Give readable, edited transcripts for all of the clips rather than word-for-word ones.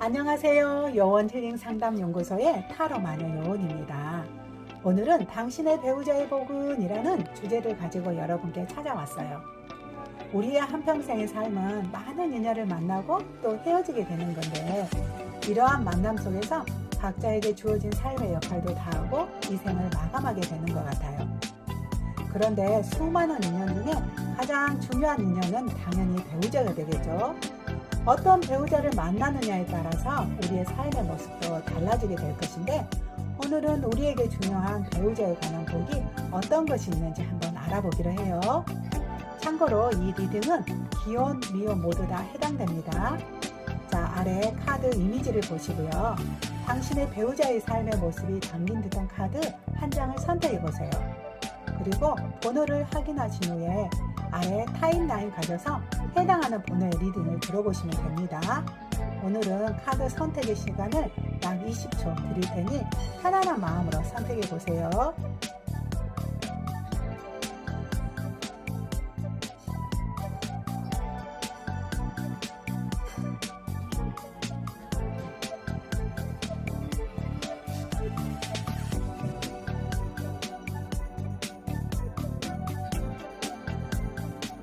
안녕하세요. 여원 힐링 상담 연구소의 타로 마녀 여원입니다. 오늘은 당신의 배우자의 복은이라는 주제를 가지고 여러분께 찾아왔어요. 우리의 한평생의 삶은 많은 인연을 만나고 또 헤어지게 되는 건데, 이러한 만남 속에서 각자에게 주어진 삶의 역할도 다하고 이 생을 마감하게 되는 것 같아요. 그런데 수많은 인연 중에 가장 중요한 인연은 당연히 배우자가 되겠죠. 어떤 배우자를 만나느냐에 따라서 우리의 삶의 모습도 달라지게 될 것인데, 오늘은 우리에게 중요한 배우자에 관한 복이 어떤 것이 있는지 한번 알아보기로 해요. 참고로 이 리딩은 기혼, 미혼 모두 다 해당됩니다. 자, 아래 카드 이미지를 보시고요. 당신의 배우자의 삶의 모습이 담긴 듯한 카드 한 장을 선택해 보세요. 그리고 번호를 확인하신 후에 아래 타임라인 가져서 해당하는 번호의 리딩을 들어보시면 됩니다. 오늘은 카드 선택의 시간을 약 20초 드릴 테니 편안한 마음으로 선택해 보세요.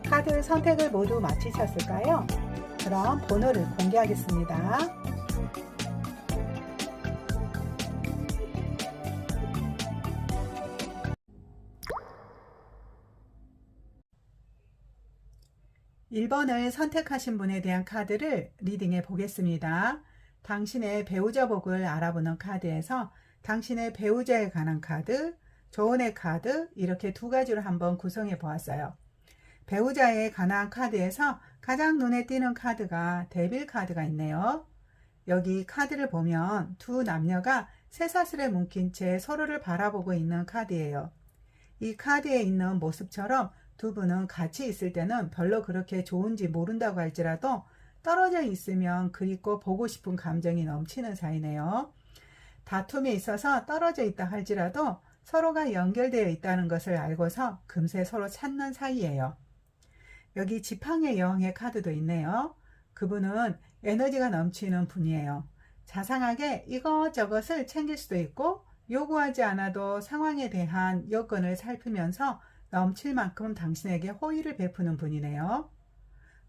카드 선택을 모두 마치셨을까요? 그럼 번호를 공개하겠습니다. (1번을) 선택하신 분에 대한 카드를 리딩해 보겠습니다. 당신의 배우자 복을 알아보는 카드에서 당신의 배우자에 관한 카드, 조언의 카드, 이렇게 두 가지로 한번 구성해 보았어요. 배우자에 관한 카드에서 가장 눈에 띄는 카드가 데빌 카드가 있네요. 여기 카드를 보면 두 남녀가 쇠사슬에 묶인 채 서로를 바라보고 있는 카드예요. 이 카드에 있는 모습처럼 두 분은 같이 있을 때는 별로 그렇게 좋은지 모른다고 할지라도 떨어져 있으면 그립고 보고 싶은 감정이 넘치는 사이네요. 다툼이 있어서 떨어져 있다 할지라도 서로가 연결되어 있다는 것을 알고서 금세 서로 찾는 사이예요. 여기 지팡이의 여왕의 카드도 있네요. 그분은 에너지가 넘치는 분이에요. 자상하게 이것저것을 챙길 수도 있고 요구하지 않아도 상황에 대한 여건을 살피면서 넘칠 만큼 당신에게 호의를 베푸는 분이네요.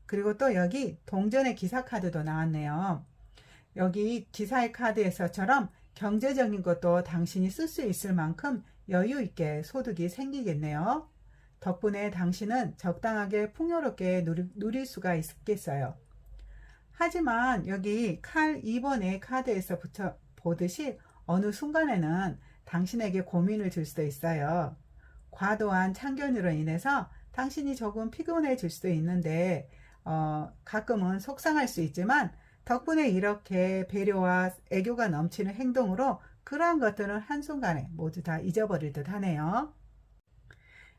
그리고 또 여기 동전의 기사 카드도 나왔네요. 여기 기사의 카드에서처럼 경제적인 것도 당신이 쓸 수 있을 만큼 여유 있게 소득이 생기겠네요. 덕분에 당신은 적당하게 풍요롭게 누릴 수가 있겠어요. 하지만 여기 칼 2번의 카드에서 보듯이 어느 순간에는 당신에게 고민을 줄 수도 있어요. 과도한 참견으로 인해서 당신이 조금 피곤해질 수도 있는데 가끔은 속상할 수 있지만 덕분에 이렇게 배려와 애교가 넘치는 행동으로 그러한 것들은 한순간에 모두 다 잊어버릴 듯 하네요.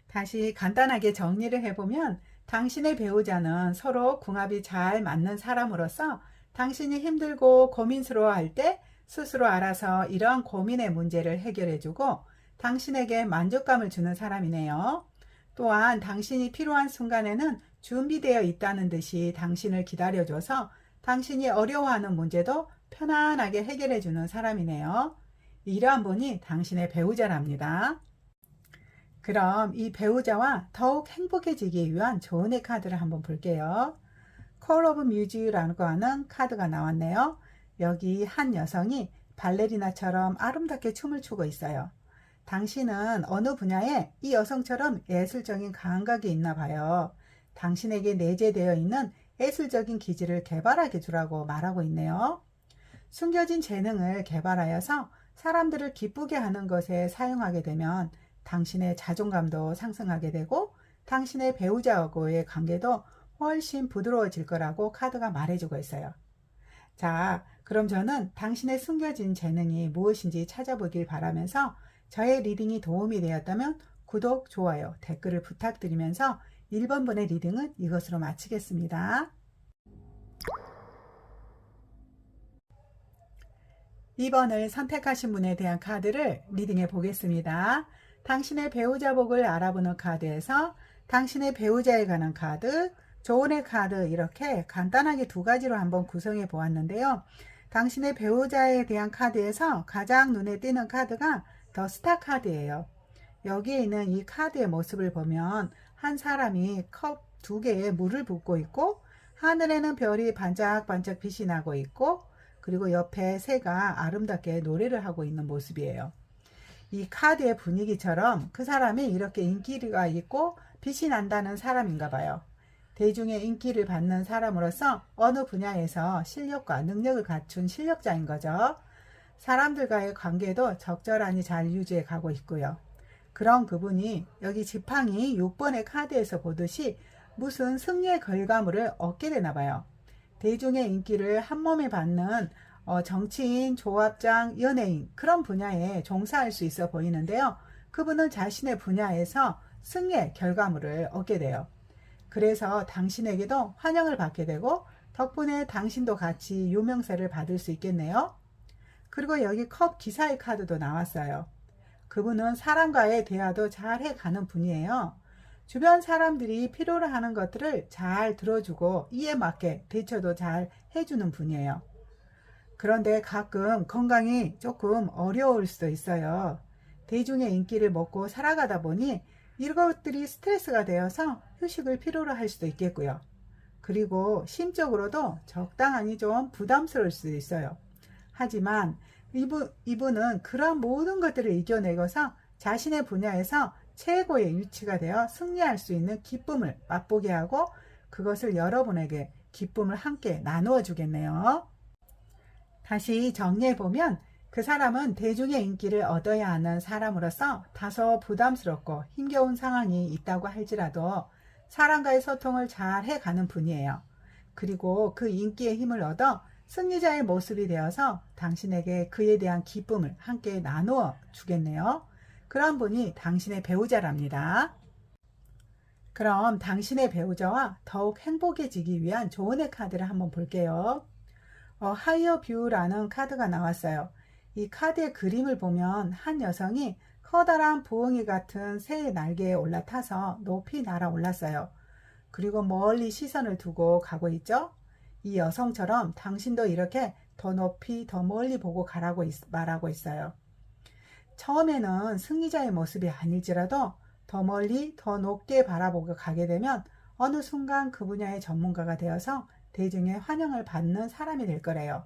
다시 간단하게 정리를 해보면 당신의 배우자는 서로 궁합이 잘 맞는 사람으로서 당신이 힘들고 고민스러워할 때 스스로 알아서 이러한 고민의 문제를 해결해주고 당신에게 만족감을 주는 사람이네요. 또한 당신이 필요한 순간에는 준비되어 있다는 듯이 당신을 기다려줘서 당신이 어려워하는 문제도 편안하게 해결해주는 사람이네요. 이러한 분이 당신의 배우자랍니다. 그럼 이 배우자와 더욱 행복해지기 위한 조언의 카드를 한번 볼게요. 콜 오브 뮤즈라고 하는 카드가 나왔네요. 여기 한 여성이 발레리나처럼 아름답게 춤을 추고 있어요. 당신은 어느 분야에 이 여성처럼 예술적인 감각이 있나 봐요. 당신에게 내재되어 있는 예술적인 기질을 개발하게 주라고 말하고 있네요. 숨겨진 재능을 개발하여서 사람들을 기쁘게 하는 것에 사용하게 되면 당신의 자존감도 상승하게 되고 당신의 배우자하고의 관계도 훨씬 부드러워질 거라고 카드가 말해주고 있어요. 자, 그럼 저는 당신의 숨겨진 재능이 무엇인지 찾아보길 바라면서 저의 리딩이 도움이 되었다면 구독, 좋아요, 댓글을 부탁드리면서 1번 분의 리딩은 이것으로 마치겠습니다. 2번을 선택하신 분에 대한 카드를 리딩해 보겠습니다. 당신의 배우자 복을 알아보는 카드에서 당신의 배우자에 관한 카드, 조언의 카드, 이렇게 간단하게 두 가지로 한번 구성해 보았는데요. 당신의 배우자에 대한 카드에서 가장 눈에 띄는 카드가 더 스타 카드예요. 여기에 있는 이 카드의 모습을 보면 한 사람이 컵 2개에 물을 붓고 있고 하늘에는 별이 반짝반짝 빛이 나고 있고 그리고 옆에 새가 아름답게 노래를 하고 있는 모습이에요. 이 카드의 분위기처럼 그 사람이 이렇게 인기가 있고 빛이 난다는 사람인가 봐요. 대중의 인기를 받는 사람으로서 어느 분야에서 실력과 능력을 갖춘 실력자인 거죠. 사람들과의 관계도 적절하니 잘 유지해 가고 있고요. 그런 그분이 여기 지팡이 6번의 카드에서 보듯이 무슨 승리의 결과물을 얻게 되나 봐요. 대중의 인기를 한몸에 받는 정치인, 조합장, 연예인 그런 분야에 종사할 수 있어 보이는데요. 그분은 자신의 분야에서 승리의 결과물을 얻게 돼요. 그래서 당신에게도 환영을 받게 되고 덕분에 당신도 같이 유명세를 받을 수 있겠네요. 그리고 여기 컵 기사의 카드도 나왔어요. 그분은 사람과의 대화도 잘 해가는 분이에요. 주변 사람들이 필요로 하는 것들을 잘 들어주고 이에 맞게 대처도 잘 해주는 분이에요. 그런데 가끔 건강이 조금 어려울 수도 있어요. 대중의 인기를 먹고 살아가다 보니 이것들이 스트레스가 되어서 휴식을 필요로 할 수도 있겠고요. 그리고 심적으로도 적당히 좀 부담스러울 수도 있어요. 하지만 이분은 그런 모든 것들을 이겨내고서 자신의 분야에서 최고의 위치가 되어 승리할 수 있는 기쁨을 맛보게 하고 그것을 여러분에게 기쁨을 함께 나누어 주겠네요. 다시 정리해보면 그 사람은 대중의 인기를 얻어야 하는 사람으로서 다소 부담스럽고 힘겨운 상황이 있다고 할지라도 사람과의 소통을 잘 해가는 분이에요. 그리고 그 인기의 힘을 얻어 승리자의 모습이 되어서 당신에게 그에 대한 기쁨을 함께 나누어 주겠네요. 그런 분이 당신의 배우자랍니다. 그럼 당신의 배우자와 더욱 행복해지기 위한 조언의 카드를 한번 볼게요. 하이어 뷰라는 카드가 나왔어요. 이 카드의 그림을 보면 한 여성이 커다란 부엉이 같은 새의 날개에 올라타서 높이 날아올랐어요. 그리고 멀리 시선을 두고 가고 있죠. 이 여성처럼 당신도 이렇게 더 높이 더 멀리 보고 가라고 말하고 있어요. 처음에는 승리자의 모습이 아닐지라도 더 멀리 더 높게 바라보고 가게 되면 어느 순간 그 분야의 전문가가 되어서 대중의 환영을 받는 사람이 될 거래요.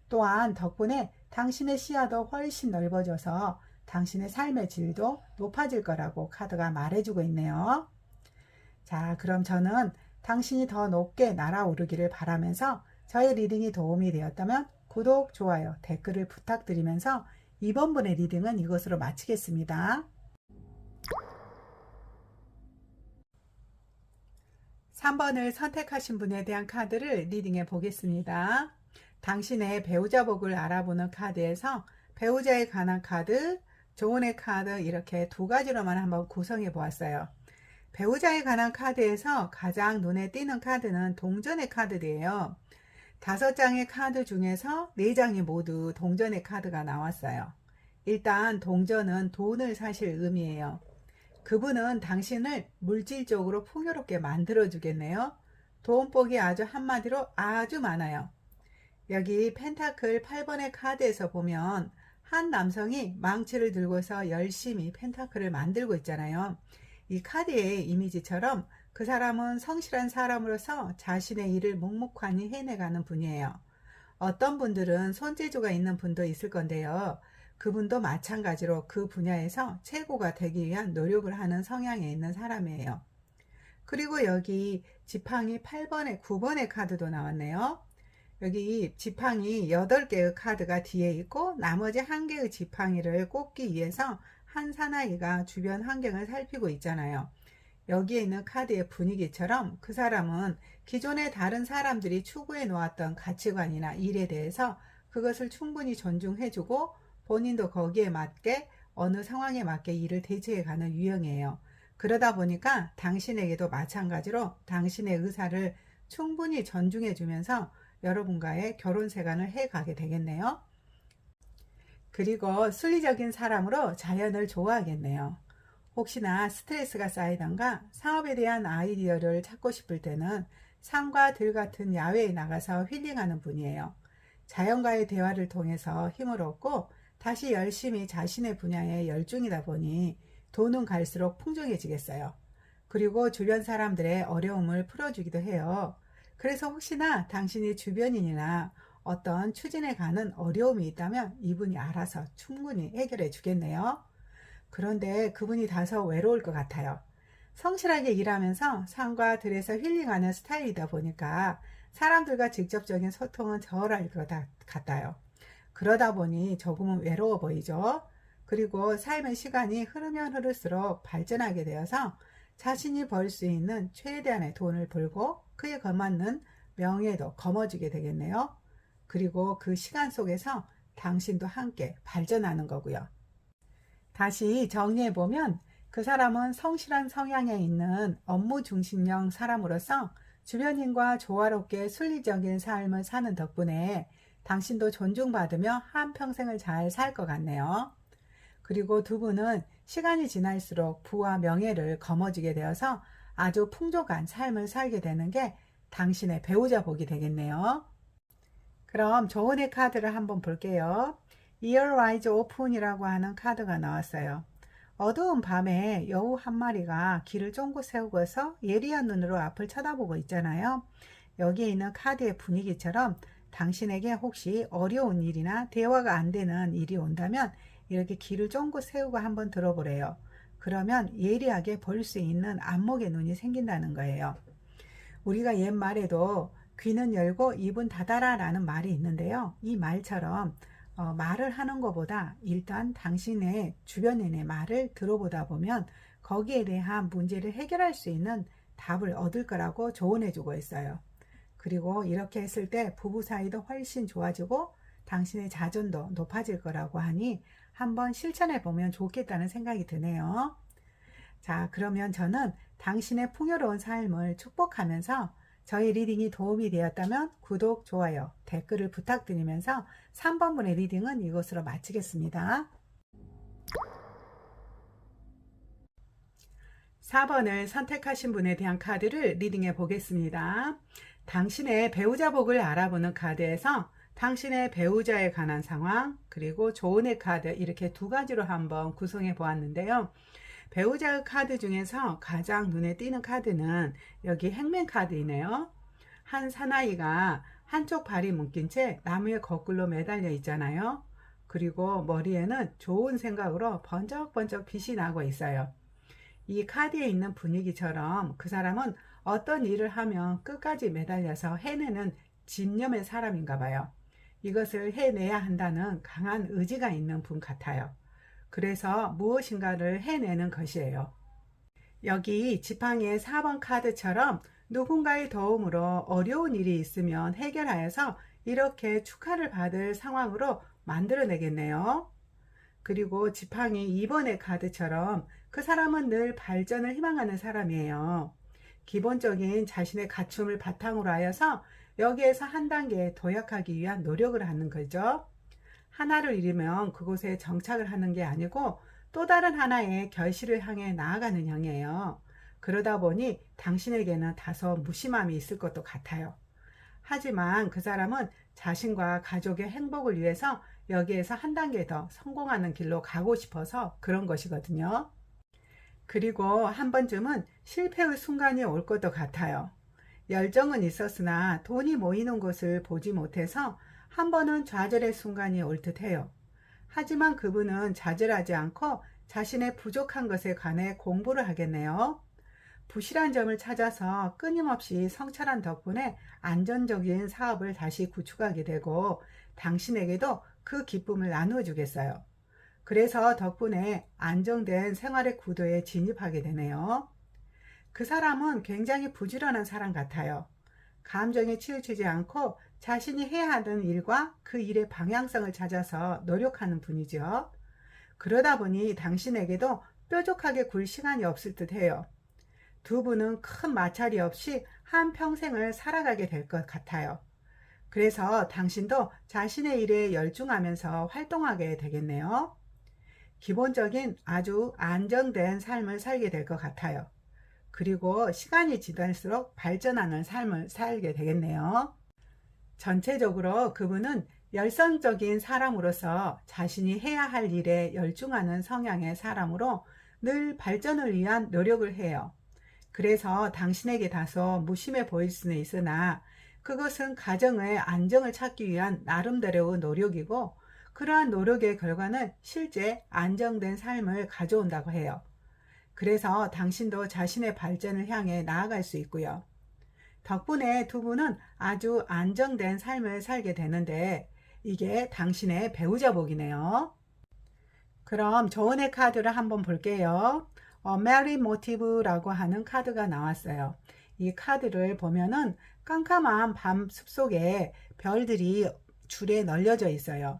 또한 덕분에 당신의 시야도 훨씬 넓어져서 당신의 삶의 질도 높아질 거라고 카드가 말해주고 있네요. 자, 그럼 저는 당신이 더 높게 날아오르기를 바라면서 저의 리딩이 도움이 되었다면 구독, 좋아요, 댓글을 부탁드리면서 이번 분의 리딩은 이것으로 마치겠습니다. 3번을 선택하신 분에 대한 카드를 리딩해 보겠습니다. 당신의 배우자복을 알아보는 카드에서 배우자에 관한 카드, 조언의 카드 이렇게 두 가지로만 한번 구성해 보았어요. 배우자에 관한 카드에서 가장 눈에 띄는 카드는 동전의 카드예요. 5장의 카드 중에서 4장이 모두 동전의 카드가 나왔어요. 일단 동전은 돈을 사실 의미해요. 그분은 당신을 물질적으로 풍요롭게 만들어 주겠네요. 돈복이 아주 한마디로 아주 많아요. 여기 펜타클 8번의 카드에서 보면 한 남성이 망치를 들고서 열심히 펜타클을 만들고 있잖아요. 이 카드의 이미지처럼 그 사람은 성실한 사람으로서 자신의 일을 묵묵히 해내가는 분이에요. 어떤 분들은 손재주가 있는 분도 있을 건데요. 그분도 마찬가지로 그 분야에서 최고가 되기 위한 노력을 하는 성향에 있는 사람이에요. 그리고 여기 지팡이 8번에 9번의 카드도 나왔네요. 여기 지팡이 8개의 카드가 뒤에 있고 나머지 1개의 지팡이를 꽂기 위해서 한 사나이가 주변 환경을 살피고 있잖아요. 여기에 있는 카드의 분위기처럼 그 사람은 기존에 다른 사람들이 추구해 놓았던 가치관이나 일에 대해서 그것을 충분히 존중해주고 본인도 거기에 맞게 어느 상황에 맞게 일을 대처해가는 유형이에요. 그러다 보니까 당신에게도 마찬가지로 당신의 의사를 충분히 존중해주면서 여러분과의 결혼 생활을 해가게 되겠네요. 그리고 순리적인 사람으로 자연을 좋아하겠네요. 혹시나 스트레스가 쌓이던가 사업에 대한 아이디어를 찾고 싶을 때는 산과 들 같은 야외에 나가서 힐링하는 분이에요. 자연과의 대화를 통해서 힘을 얻고 다시 열심히 자신의 분야에 열중이다 보니 돈은 갈수록 풍족해지겠어요. 그리고 주변 사람들의 어려움을 풀어주기도 해요. 그래서 혹시나 당신이 주변인이나 어떤 추진해 가는 어려움이 있다면 이분이 알아서 충분히 해결해 주겠네요. 그런데 그분이 다소 외로울 것 같아요. 성실하게 일하면서 산과 들에서 힐링하는 스타일이다 보니까 사람들과 직접적인 소통은 덜할 것 같아요. 그러다 보니 조금은 외로워 보이죠. 그리고 삶의 시간이 흐르면 흐를수록 발전하게 되어서 자신이 벌 수 있는 최대한의 돈을 벌고 그에 걸맞는 명예도 거머쥐게 되겠네요. 그리고 그 시간 속에서 당신도 함께 발전하는 거고요. 다시 정리해보면 그 사람은 성실한 성향에 있는 업무 중심형 사람으로서 주변인과 조화롭게 순리적인 삶을 사는 덕분에 당신도 존중받으며 한평생을 잘 살 것 같네요. 그리고 두 분은 시간이 지날수록 부와 명예를 거머쥐게 되어서 아주 풍족한 삶을 살게 되는 게 당신의 배우자 복이 되겠네요. 그럼 조언의 카드를 한번 볼게요. Ear Eyes Open이라고 하는 카드가 나왔어요. 어두운 밤에 여우 한 마리가 길을 쫑긋 세우고서 예리한 눈으로 앞을 쳐다보고 있잖아요. 여기에 있는 카드의 분위기처럼 당신에게 혹시 어려운 일이나 대화가 안 되는 일이 온다면 이렇게 귀를 쫑긋 세우고 한번 들어보래요. 그러면 예리하게 볼 수 있는 안목의 눈이 생긴다는 거예요. 우리가 옛말에도 귀는 열고 입은 닫아라 라는 말이 있는데요. 이 말처럼 말을 하는 것보다 일단 당신의 주변인의 말을 들어보다 보면 거기에 대한 문제를 해결할 수 있는 답을 얻을 거라고 조언해 주고 있어요. 그리고 이렇게 했을 때 부부 사이도 훨씬 좋아지고 당신의 자존도 높아질 거라고 하니 한번 실천해 보면 좋겠다는 생각이 드네요. 자, 그러면 저는 당신의 풍요로운 삶을 축복하면서 저희 리딩이 도움이 되었다면 구독, 좋아요, 댓글을 부탁드리면서 3번분의 리딩은 이것으로 마치겠습니다. 4번을 선택하신 분에 대한 카드를 리딩해 보겠습니다. 당신의 배우자 복을 알아보는 카드에서 당신의 배우자에 관한 상황, 그리고 조언의 카드 이렇게 두 가지로 한번 구성해 보았는데요. 배우자의 카드 중에서 가장 눈에 띄는 카드는 여기 행맨 카드이네요. 한 사나이가 한쪽 발이 묶인 채 나무에 거꾸로 매달려 있잖아요. 그리고 머리에는 좋은 생각으로 번쩍번쩍 빛이 나고 있어요. 이 카드에 있는 분위기처럼 그 사람은 어떤 일을 하면 끝까지 매달려서 해내는 집념의 사람인가 봐요. 이것을 해내야 한다는 강한 의지가 있는 분 같아요. 그래서 무엇인가를 해내는 것이에요. 여기 지팡이의 4번 카드처럼 누군가의 도움으로 어려운 일이 있으면 해결하여서 이렇게 축하를 받을 상황으로 만들어내겠네요. 그리고 지팡이 2번의 카드처럼 그 사람은 늘 발전을 희망하는 사람이에요. 기본적인 자신의 갖춤을 바탕으로 하여서 여기에서 한 단계 도약하기 위한 노력을 하는 거죠. 하나를 잃으면 그곳에 정착을 하는 게 아니고 또 다른 하나의 결실을 향해 나아가는 형이에요. 그러다 보니 당신에게는 다소 무심함이 있을 것도 같아요. 하지만 그 사람은 자신과 가족의 행복을 위해서 여기에서 한 단계 더 성공하는 길로 가고 싶어서 그런 것이거든요. 그리고 한 번쯤은 실패의 순간이 올 것도 같아요. 열정은 있었으나 돈이 모이는 곳을 보지 못해서 한 번은 좌절의 순간이 올 듯해요. 하지만 그분은 좌절하지 않고 자신의 부족한 것에 관해 공부를 하겠네요. 부실한 점을 찾아서 끊임없이 성찰한 덕분에 안정적인 사업을 다시 구축하게 되고 당신에게도 그 기쁨을 나누어 주겠어요. 그래서 덕분에 안정된 생활의 구도에 진입하게 되네요. 그 사람은 굉장히 부지런한 사람 같아요. 감정에 치우치지 않고 자신이 해야 하는 일과 그 일의 방향성을 찾아서 노력하는 분이죠. 그러다 보니 당신에게도 뾰족하게 굴 시간이 없을 듯 해요. 두 분은 큰 마찰이 없이 한 평생을 살아가게 될 것 같아요. 그래서 당신도 자신의 일에 열중하면서 활동하게 되겠네요. 기본적인 아주 안정된 삶을 살게 될 것 같아요. 그리고 시간이 지날수록 발전하는 삶을 살게 되겠네요. 전체적으로 그분은 열성적인 사람으로서 자신이 해야 할 일에 열중하는 성향의 사람으로 늘 발전을 위한 노력을 해요. 그래서 당신에게 다소 무심해 보일 수는 있으나 그것은 가정의 안정을 찾기 위한 나름대로의 노력이고, 그러한 노력의 결과는 실제 안정된 삶을 가져온다고 해요. 그래서 당신도 자신의 발전을 향해 나아갈 수 있고요. 덕분에 두 분은 아주 안정된 삶을 살게 되는데, 이게 당신의 배우자 복이네요. 그럼 조언의 카드를 한번 볼게요. 메리 모티브라고 하는 카드가 나왔어요. 이 카드를 보면은 깜깜한 밤 숲속에 별들이 줄에 널려져 있어요.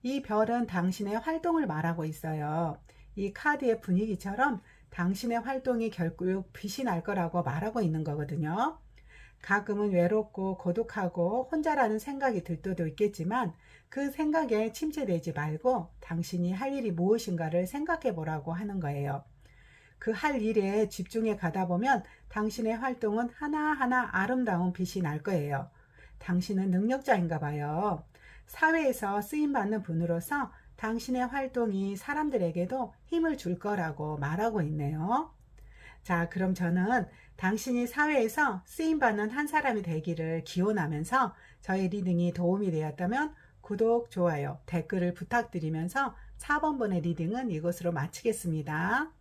이 별은 당신의 활동을 말하고 있어요. 이 카드의 분위기처럼 당신의 활동이 결국 빛이 날 거라고 말하고 있는 거거든요. 가끔은 외롭고 고독하고 혼자라는 생각이 들 때도 있겠지만, 그 생각에 침체되지 말고 당신이 할 일이 무엇인가를 생각해 보라고 하는 거예요. 그 할 일에 집중해 가다 보면 당신의 활동은 하나하나 아름다운 빛이 날 거예요. 당신은 능력자인가 봐요. 사회에서 쓰임받는 분으로서 당신의 활동이 사람들에게도 힘을 줄 거라고 말하고 있네요. 자, 그럼 저는 당신이 사회에서 쓰임받는 한 사람이 되기를 기원하면서 저의 리딩이 도움이 되었다면 구독, 좋아요, 댓글을 부탁드리면서 4번분의 리딩은 이것으로 마치겠습니다.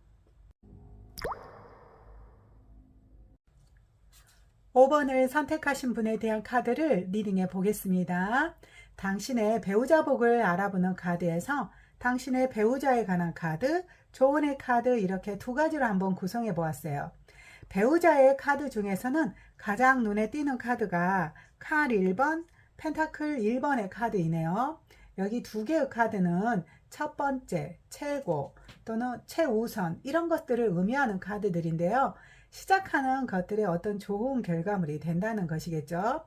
5번을 선택하신 분에 대한 카드를 리딩해 보겠습니다. 당신의 배우자 복을 알아보는 카드에서 당신의 배우자에 관한 카드, 조언의 카드, 이렇게 두 가지로 한번 구성해 보았어요. 배우자의 카드 중에서는 가장 눈에 띄는 카드가 칼 1번, 펜타클 1번의 카드이네요. 여기 두 개의 카드는 첫 번째, 최고 또는 최우선, 이런 것들을 의미하는 카드들인데요. 시작하는 것들의 어떤 좋은 결과물이 된다는 것이겠죠.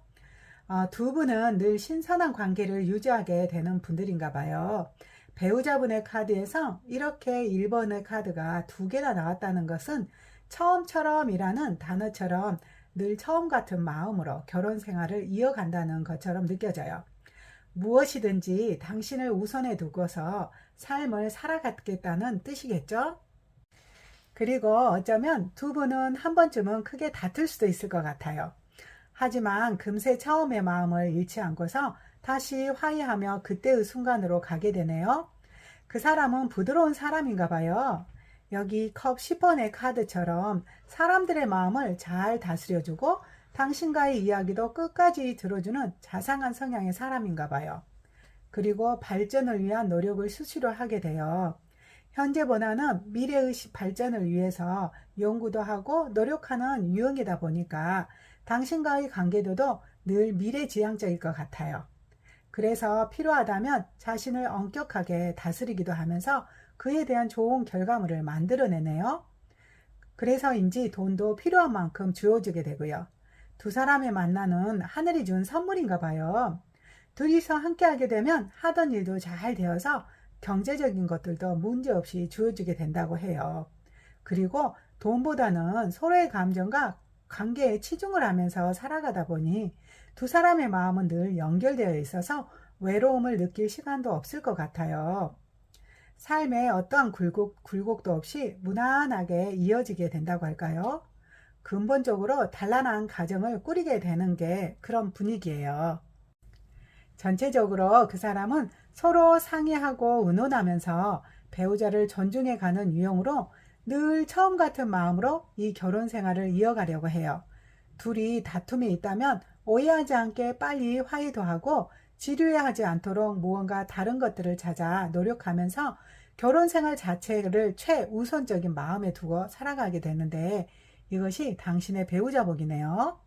두 분은 늘 신선한 관계를 유지하게 되는 분들인가 봐요. 배우자분의 카드에서 이렇게 1번의 카드가 두 개나 나왔다는 것은 처음처럼이라는 단어처럼 늘 처음 같은 마음으로 결혼 생활을 이어간다는 것처럼 느껴져요. 무엇이든지 당신을 우선에 두고서 삶을 살아가겠다는 뜻이겠죠? 그리고 어쩌면 두 분은 한 번쯤은 크게 다툴 수도 있을 것 같아요. 하지만 금세 처음의 마음을 잃지 않고서 다시 화해하며 그때의 순간으로 가게 되네요. 그 사람은 부드러운 사람인가 봐요. 여기 컵 10번의 카드처럼 사람들의 마음을 잘 다스려주고 당신과의 이야기도 끝까지 들어주는 자상한 성향의 사람인가 봐요. 그리고 발전을 위한 노력을 수시로 하게 돼요. 현재보다는 미래의 발전을 위해서 연구도 하고 노력하는 유형이다 보니까 당신과의 관계도도 늘 미래지향적일 것 같아요. 그래서 필요하다면 자신을 엄격하게 다스리기도 하면서 그에 대한 좋은 결과물을 만들어내네요. 그래서인지 돈도 필요한 만큼 주어지게 되고요. 두 사람의 만남은 하늘이 준 선물인가 봐요. 둘이서 함께하게 되면 하던 일도 잘 되어서 경제적인 것들도 문제없이 주어지게 된다고 해요. 그리고 돈보다는 서로의 감정과 관계에 치중을 하면서 살아가다 보니 두 사람의 마음은 늘 연결되어 있어서 외로움을 느낄 시간도 없을 것 같아요. 삶에 어떠한 굴곡도 없이 무난하게 이어지게 된다고 할까요? 근본적으로 단란한 가정을 꾸리게 되는 게 그런 분위기예요. 전체적으로 그 사람은 서로 상의하고 의논하면서 배우자를 존중해가는 유형으로 늘 처음 같은 마음으로 이 결혼 생활을 이어가려고 해요. 둘이 다툼이 있다면 오해하지 않게 빨리 화해도 하고 지루해하지 않도록 무언가 다른 것들을 찾아 노력하면서 결혼 생활 자체를 최우선적인 마음에 두고 살아가게 되는데, 이것이 당신의 배우자 복이네요.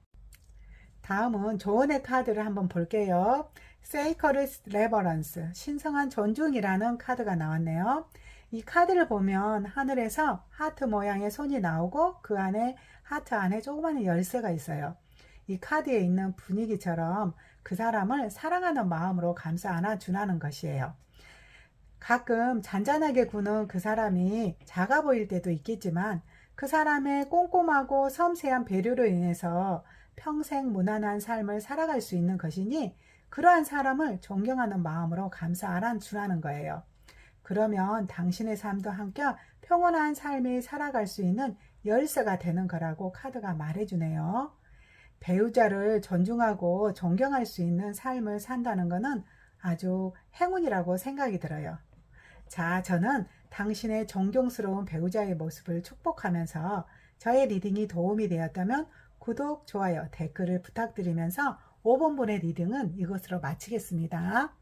다음은 조언의 카드를 한번 볼게요. Sacred Reverence, 신성한 존중이라는 카드가 나왔네요. 이 카드를 보면 하늘에서 하트 모양의 손이 나오고 그 안에 하트 안에 조그마한 열쇠가 있어요. 이 카드에 있는 분위기처럼 그 사람을 사랑하는 마음으로 감싸 안아주라는 것이에요. 가끔 잔잔하게 구는 그 사람이 작아 보일 때도 있겠지만 그 사람의 꼼꼼하고 섬세한 배려로 인해서 평생 무난한 삶을 살아갈 수 있는 것이니 그러한 사람을 존경하는 마음으로 감사하란 주라는 거예요. 그러면 당신의 삶도 한결 평온한 삶이 살아갈 수 있는 열쇠가 되는 거라고 카드가 말해주네요. 배우자를 존중하고 존경할 수 있는 삶을 산다는 것은 아주 행운이라고 생각이 들어요. 자, 저는 당신의 존경스러운 배우자의 모습을 축복하면서 저의 리딩이 도움이 되었다면 구독, 좋아요, 댓글을 부탁드리면서 5번분의 리딩은 이것으로 마치겠습니다.